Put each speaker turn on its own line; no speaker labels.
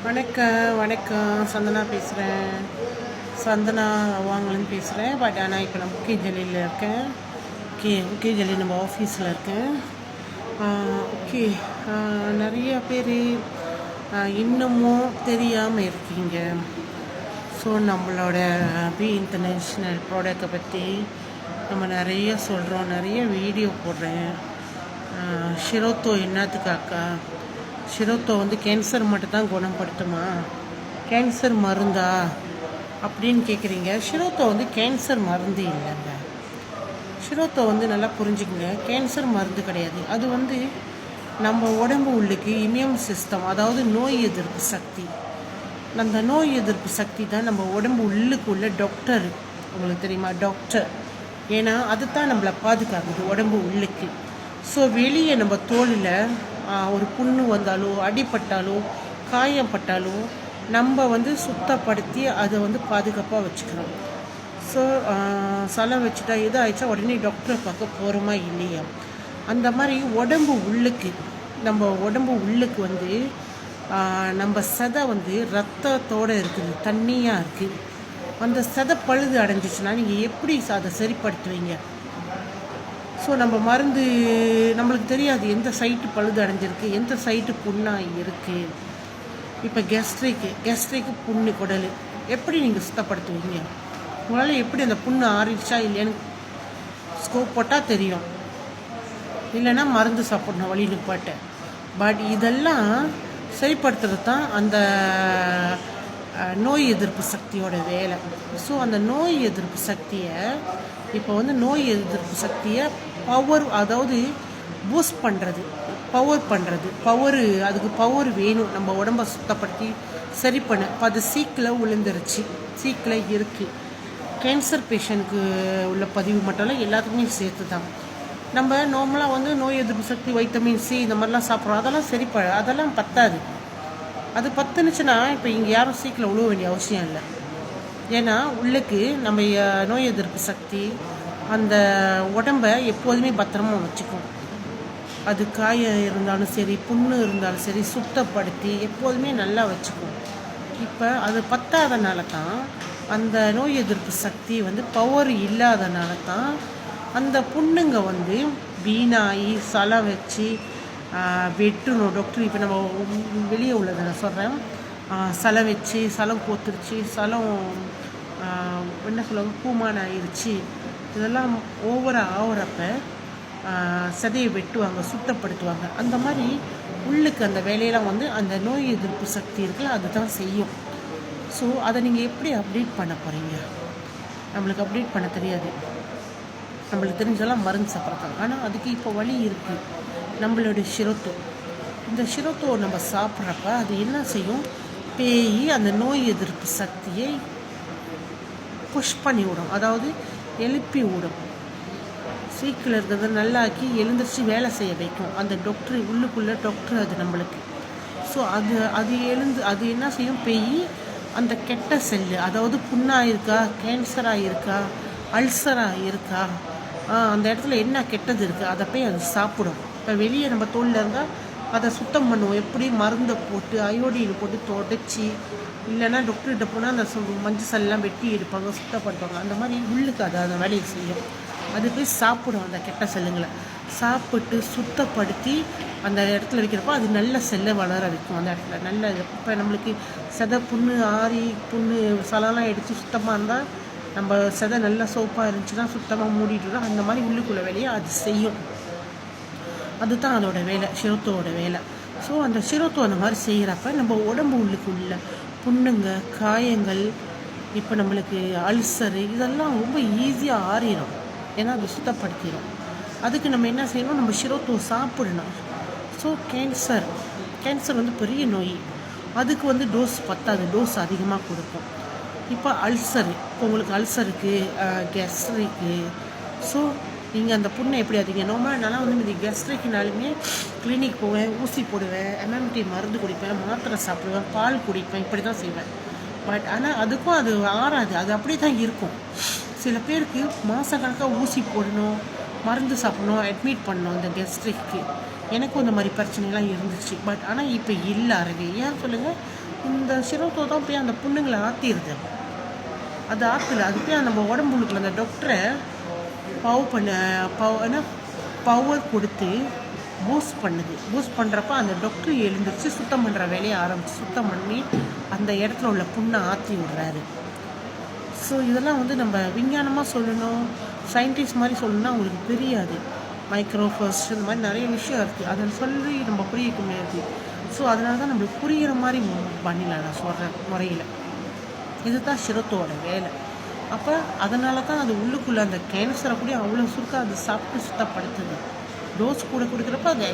வணக்கம் வணக்கம் சந்தனா பேசுகிறேன். சந்தனா வாங்கலன்னு பேசுகிறேன். பட் ஆனால் இப்போ நான் முக்கியஜலியில் இருக்கேன். முக்கியஜலி நம்ம ஆஃபீஸில் இருக்கேன். ஓகே, நிறைய பேர் இன்னமும் தெரியாமல் இருக்கீங்க. ஸோ நம்மளோட பி இன்டர்நேஷ்னல் ப்ராடக்டை பற்றி நம்ம நிறைய சொல்கிறோம், நிறைய வீடியோ போடுறேன். ஷிரோத்தோ என்னத்துக்காக்கா? ஷிரோத்தோ கேன்சர் மட்டும்தான் குணப்படுத்துமா? கேன்சர் மருந்தா அப்படின்னு கேட்குறீங்க. ஷிரோத்தோ கேன்சர் மருந்து இல்லைங்க. ஷிரோத்தோ நல்லா புரிஞ்சுக்கங்க, கேன்சர் மருந்து கிடையாது. அது நம்ம உடம்பு உள்ளுக்கு இம்யூன் சிஸ்டம், அதாவது நோய் எதிர்ப்பு சக்தி. அந்த நோய் எதிர்ப்பு சக்தி தான் நம்ம உடம்பு உள்ளுக்குள்ள டாக்டர். உங்களுக்கு தெரியுமா டாக்டர்? ஏன்னா அதுதான் நம்மளை பாதுகாக்குது உடம்பு உள்ளுக்கு. ஸோ வெளியே நம்ம தோலில் ஒரு புண்ணு வந்தாலோ, அடிப்பட்டாலோ, காயப்பட்டாலோ நம்ம சுத்தப்படுத்தி அதை பாதுகாப்பாக வச்சுக்கிறோம். ஸோ சலம் வச்சுட்டா எது ஆயிடுச்சா உடனே டாக்டரை பார்க்க போகிறோமா இல்லையா? அந்த மாதிரி உடம்பு உள்ளுக்கு, நம்ம உடம்பு உள்ளுக்கு நம்ம சதை ரத்தத்தோடு இருக்குது, தண்ணியாக இருக்குது. அந்த சதை பழுது அடைஞ்சிச்சுன்னா நீங்கள் எப்படி அதை சரிப்படுத்துவீங்க? ஸோ நம்ம மருந்து நம்மளுக்கு தெரியாது எந்த சைட்டு பழுது அடைஞ்சிருக்கு, எந்த சைட்டு புண்ணாக இருக்குது. இப்போ கெஸ்ட்ரிக்கு புண்ணு குடல் எப்படி நீங்கள் சுத்தப்படுத்துவீங்க? உங்களால் எப்படி அந்த புண்ணு ஆறிடுச்சா இல்லையான்னு ஸ்கோப் போட்டால் தெரியும், இல்லைன்னா மருந்து சாப்பிடணும் வழி நிப்பாட்ட. பட் இதெல்லாம் சரிப்படுத்துறது தான் அந்த நோய் எதிர்ப்பு சக்தியோட வேலை. ஸோ அந்த நோய் எதிர்ப்பு சக்தியை இப்போ நோய் எதிர்ப்பு சக்தியை பவர், அதாவது பூஸ்ட் பண்ணுறது, அதுக்கு பவர் வேணும். நம்ம உடம்பை சுத்தப்படுத்தி சரி பண்ண. இப்போ அது சீக்கில் இருக்குது. கேன்சர் பேஷண்ட்டுக்கு உள்ள பதிவு மட்டும் இல்லை, எல்லாத்துக்குமே சேர்த்து தான். நம்ம நார்மலாக நோய் எதிர்ப்பு சக்தி, வைட்டமின் சி இந்த மாதிரிலாம் சாப்பிட்றோம். அதெல்லாம் அதெல்லாம் பத்தாது. அது பத்துனுச்சுன்னா இப்போ இங்கே யாரும் சீக்கிரம் உழுவ வேண்டிய அவசியம் இல்லை. ஏன்னா உள்ளுக்கு நம்ம நோய் எதிர்ப்பு சக்தி அந்த உடம்பை எப்போதுமே பத்திரமா வச்சுக்கும். அது காயம் இருந்தாலும் சரி, புண்ணு இருந்தாலும் சரி, சுத்தப்படுத்தி எப்போதுமே நல்லா வச்சுக்கும். இப்போ அது பத்தாதனால தான், அந்த நோய் எதிர்ப்பு சக்தி பவர் இல்லாதனால தான் அந்த புண்ணுங்க வீணாகி சலம் வச்சு வெட்டணும். டாக்டர் இப்போ நம்ம வெளியே உள்ளதை நான் சொல்கிறேன். சலம் வச்சு சலம் கோத்துருச்சு, சலம் என்ன சொல்லுவாங்க, பூமான் ஆயிடுச்சு. இதெல்லாம் ஓவராக ஆகிறப்ப சதையை வெட்டுவாங்க, சுத்தப்படுத்துவாங்க. அந்த மாதிரி உள்ளுக்கு அந்த வேலையெல்லாம் அந்த நோய் எதிர்ப்பு சக்தி இருக்குல்ல, அதுதான் செய்யும். ஸோ அதை நீங்கள் எப்படி அப்டேட் பண்ண போகிறீங்க? நம்மளுக்கு அப்டேட் பண்ண தெரியாது. நம்மளுக்கு தெரிஞ்செல்லாம் மருந்து சாப்பிட்றாங்க. ஆனால் அதுக்கு இப்போ வழி இருக்குது. நம்மளுடைய ஷிரோத்தோ, இந்த ஷிரோத்தோ நம்ம சாப்பிட்றப்ப அது என்ன செய்யும்? பேய் அந்த நோய் எதிர்ப்பு சக்தியை புஷ் பண்ணி விடும், அதாவது எழுப்பி விடும். சீக்கிரம் இருக்கிறத நல்லாக்கி எழுந்திரிச்சு வேலை செய்ய வைக்கும். அந்த டாக்டர் உள்ளுக்குள்ளே டாக்டர் அது நம்மளுக்கு. ஸோ அது என்ன செய்யும்? பேய் அந்த கெட்ட செல்லு, அதாவது புண்ணாக இருக்கா, கேன்சராக இருக்கா, அல்சராக இருக்கா, அந்த இடத்துல என்ன கெட்டது இருக்குது அதை போய் அது சாப்பிடும். இப்போ வெளியே நம்ம தோலில் இருந்தால் அதை சுத்தம் பண்ணுவோம். எப்படி மருந்தை போட்டு அயோடின் போட்டு தொடச்சி, இல்லைன்னா டாக்டர்கிட்ட போனால் அந்த மஞ்சள் சல்லாம் வெட்டி எடுப்பாங்க, சுத்தப்படுத்துவாங்க. அந்த மாதிரி உள்ளுக்கு அதை அந்த வேலையை செய்யும். அது போய் சாப்பிடும் அந்த கெட்ட செல்லுங்களை. சாப்பிட்டு சுத்தப்படுத்தி அந்த இடத்துல வைக்கிறப்போ அது நல்ல செல்லை வளர வைக்கும். அந்த இடத்துல நல்ல இப்போ நம்மளுக்கு செதை புண்ணு ஆறி புண்ணு சலம்லாம் எடுத்து சுத்தமாக இருந்தால், நம்ம செதை நல்லா சோப்பாக இருந்துச்சுன்னா சுத்தமாக மூடிட்டுருக்கோம். அந்த மாதிரி உள்ளுக்குள்ள வேலையை அது செய்யும். அதுதான் அதோட வேலை, ஷிரோத்தோட வேலை. ஸோ அந்த ஷிரோத்தோ அந்த மாதிரி செய்கிறப்ப நம்ம உடம்பு உள்ளுக்குள்ள புண்ணுங்க, காயங்கள், இப்போ நம்மளுக்கு அல்சரு இதெல்லாம் ரொம்ப ஈஸியாக ஆறிடும். ஏன்னா அது சுத்தப்படுத்திடும். அதுக்கு நம்ம என்ன செய்யணும்? நம்ம ஷிரோத்தோ சாப்பிடணும். ஸோ கேன்சர் பெரிய நோய். அதுக்கு டோஸ் பத்தாது, டோஸ் அதிகமாக கொடுக்கும். இப்போ உங்களுக்கு அல்சருக்கு, கெஸ்ட்ரிக்கு. ஸோ நீங்கள் அந்த புண்ணை எப்படி அதிங்க நார்மலாக நல்லா இந்த கெஸ்ட்ரிக்குனாலுமே கிளினிக் போவேன், ஊசி போடுவேன், எம்எம்டி மருந்து குடிப்பேன், மாத்திரை சாப்பிடுவேன், பால் குடிப்பேன், இப்படி தான் செய்வேன். பட் ஆனால் அதுக்கும் அது ஆறாது, அது அப்படி தான் இருக்கும். சில பேருக்கு மாதக்கணக்காக ஊசி போடணும், மருந்து சாப்பிடணும், அட்மிட் பண்ணணும் இந்த கெஸ்ட்ரிக்கு. எனக்கும் இந்த மாதிரி பிரச்சனைலாம் இருந்துச்சு. பட் ஆனால் இப்போ இல்லை அறவே. ஏன் சொல்லுங்கள்? இந்த சிரோத்தோ தான் போய் அந்த புண்ணுங்களை ஆற்றிடுது. அது ஆற்றுல அது போய் நம்ம உடம்புக்குள்ள அந்த டாக்டரை பவர் கொடுத்து பூஸ்ட் பண்ணுது. பூஸ்ட் பண்ணுறப்ப அந்த டாக்டர் எழுந்திரிச்சு சுத்தம் பண்ணுற வேலையை ஆரம்பித்து சுத்தம் பண்ணி அந்த இடத்துல உள்ள புண்ணை ஆற்றி விடுறாரு. ஸோ இதெல்லாம் நம்ம விஞ்ஞானமாக சொல்லணும், சயின்டிஸ்ட் மாதிரி சொல்லணும்னா அவங்களுக்கு தெரியாது. மைக்ரோ ஃபர்ஸ்ட் இந்த மாதிரி நிறைய விஷயம் இருக்குது, அதை சொல்லி நம்ம புரியிக்க முடியாது. ஸோ அதனால தான் நம்மளுக்கு புரிகிற மாதிரி பண்ணிடலாம். நான் சொல்கிறேன் முறையில் இதுதான் சிரோத்தோட வேலை. அப்போ அதனால தான் அது உள்ளுக்குள்ளே அந்த கேன்சரை கூட அவ்வளோ சுருக்கம் அது சாப்பிட்டு சுத்தப்படுத்துது. டோஸ் கூட கொடுக்குறப்ப அது